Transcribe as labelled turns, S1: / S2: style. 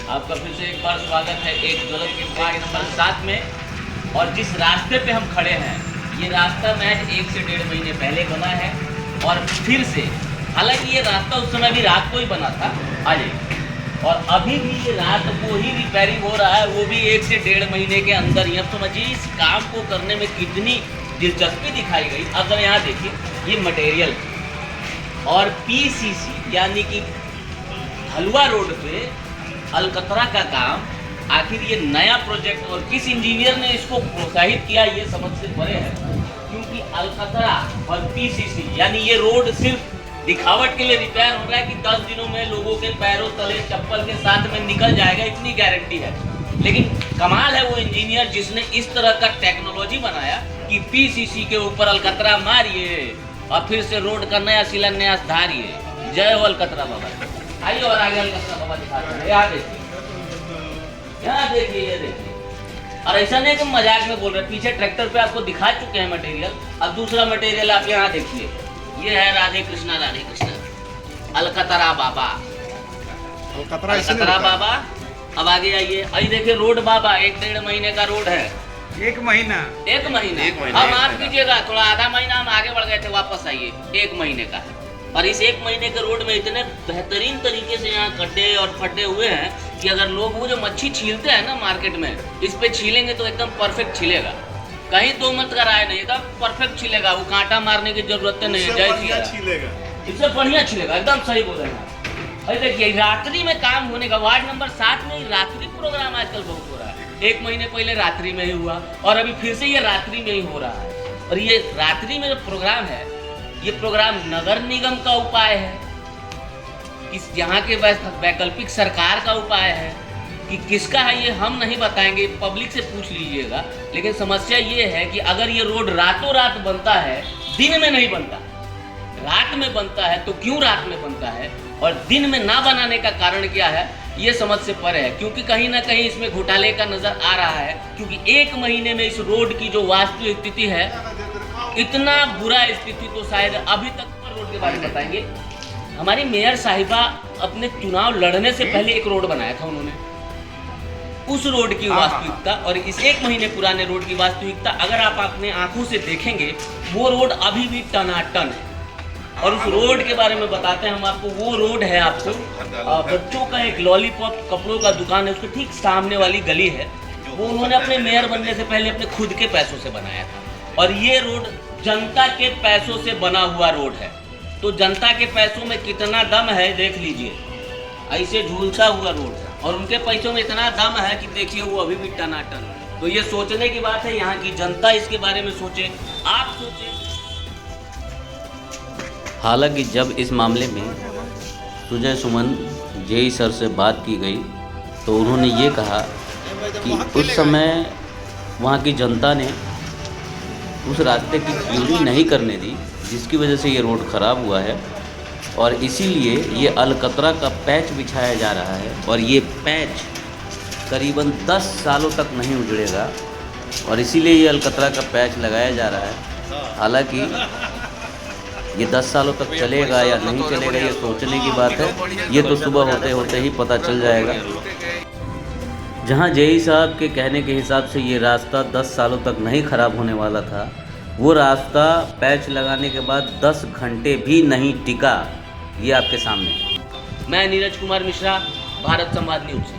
S1: आपका फिर से एक बार स्वागत है एक ज्वलंत के भाग नंबर 7 में। और जिस रास्ते पे हम खड़े हैं, ये रास्ता महज 1 से 1.5 महीने पहले बना है। और फिर से, हालांकि ये रास्ता उस समय भी रात को ही बना था आज, और अभी भी ये रात को ही रिपेयरिंग हो रहा है, वो भी 1 से 1.5 महीने के अंदर ही। अब समझिए इस काम को करने में कितनी दिलचस्पी दिखाई गई। अगर यहाँ देखिए, ये मटेरियल और पीसीसी यानी कि हलवा रोड पे अलकतरा का काम, आखिर ये नया प्रोजेक्ट और किस इंजीनियर ने इसको प्रोत्साहित किया, ये समझ से परे है। क्योंकि अलकतरा और पीसीसी यानी ये रोड सिर्फ दिखावट के लिए रिपेयर हो रहा है कि 10 दिनों में लोगों के पैरों तले चप्पल के साथ में निकल जाएगा, इतनी गारंटी है। लेकिन कमाल है वो इंजीनियर जिसने इस तरह का टेक्नोलॉजी बनाया कि पीसीसी के ऊपर अलकतरा मारिए और फिर से रोड का नया शिलान्यास धारिए। जय हो अलकतरा बाबा। आइए और आगे अलकतरा बाबा दिखाते हैं। यहाँ देखिए, यहाँ देखिए, ये देखिए। और ऐसा नहीं कि मजाक में बोल रहे, पीछे ट्रैक्टर पे आपको दिखा चुके हैं मटेरियल। अब दूसरा मटेरियल आप यहाँ देखिए, ये है राधे कृष्णा अलकतरा बाबा। अलकतरा बाबा। अब आगे आइए, अभी देखिए रोड बाबा 1-1.5 महीने का रोड है।
S2: एक महीना
S1: हम माफ कीजिएगा, थोड़ा आधा महीना हम आगे बढ़ गए थे, वापस आइए। 1 महीने का है। और इस 1 महीने के रोड में इतने बेहतरीन तरीके से यहाँ गड्ढे और फड्डे हुए हैं कि अगर लोग वो जो मच्छी छीलते हैं ना मार्केट में, इस पे छीलेंगे तो एकदम परफेक्ट छिलेगा। कहीं दो मत का राय नहीं, एकदम परफेक्ट छिलेगा। वो कांटा मारने की जरूरत नहीं है, जय छिलेगा, इससे बढ़िया छिलेगा। एकदम सही बोल रहे हैं। अरे देखिए, रात्रि में काम होने का, वार्ड नंबर 7 में रात्रि प्रोग्राम आजकल बहुत हो रहा है। 1 महीने पहले रात्रि में ही हुआ और अभी फिर से ये रात्रि में ही हो रहा है। और ये रात्रि में जो प्रोग्राम है, ये प्रोग्राम नगर निगम का उपाय है, इस यहाँ के वैकल्पिक सरकार का उपाय है। कि किसका है ये हम नहीं बताएंगे, पब्लिक से पूछ लीजिएगा। लेकिन समस्या ये है कि अगर ये रोड रातों रात बनता है, दिन में नहीं बनता, रात में बनता है, तो क्यों रात में बनता है और दिन में ना बनाने का कारण क्या है, ये समझ से परे है। क्योंकि कहीं ना कहीं इसमें घोटाले का नजर आ रहा है। क्योंकि 1 महीने में इस रोड की जो वास्तविक स्थिति है, इतना बुरा स्थिति तो शायद अभी तक। पर रोड के बारे में बताएंगे, हमारी मेयर साहिबा अपने चुनाव लड़ने से पहले एक रोड बनाया था उन्होंने। उस रोड की वास्तविकता और इस 1 महीने पुराने रोड की वास्तविकता अगर आप अपने आंखों से देखेंगे, वो रोड अभी भी टनाटन है। और उस रोड के बारे में बताते हैं हम आपको। वो रोड है आपको बच्चों का एक लॉलीपॉप कपड़ों का दुकान है, उसके ठीक सामने वाली गली है, वो उन्होंने अपने मेयर बनने से पहले अपने खुद के पैसों से बनाया था। और ये रोड जनता के पैसों से बना हुआ रोड है। तो जनता के पैसों में कितना दम है देख लीजिए, ऐसे झूलता हुआ रोड है। और उनके पैसों में इतना दम है कि देखिए वो अभी भी टनाटन है। तो ये सोचने की बात है, यहाँ की जनता इसके बारे में सोचे, आप सोचे।
S3: हालांकि जब इस मामले में सुजय सुमन जेई सर से बात की गई तो उन्होंने ये कहा कि उस समय वहाँ की जनता ने उस रास्ते की क्यूरिंग नहीं करने दी, जिसकी वजह से ये रोड ख़राब हुआ है। और इसीलिए ये अलकतरा का पैच बिछाया जा रहा है। और ये पैच करीबन 10 सालों तक नहीं उजड़ेगा और इसीलिए ये अलकतरा का पैच लगाया जा रहा है। हालांकि ये 10 सालों तक चलेगा या नहीं चलेगा, ये सोचने की बात है। ये तो सुबह होते होते ही पता चल जाएगा। जहाँ जेई साहब के कहने के हिसाब से ये रास्ता 10 सालों तक नहीं ख़राब होने वाला था, वो रास्ता पैच लगाने के बाद 10 घंटे भी नहीं टिका। ये आपके सामने।
S1: मैं नीरज कुमार मिश्रा, भारत संवाद न्यूज़ से।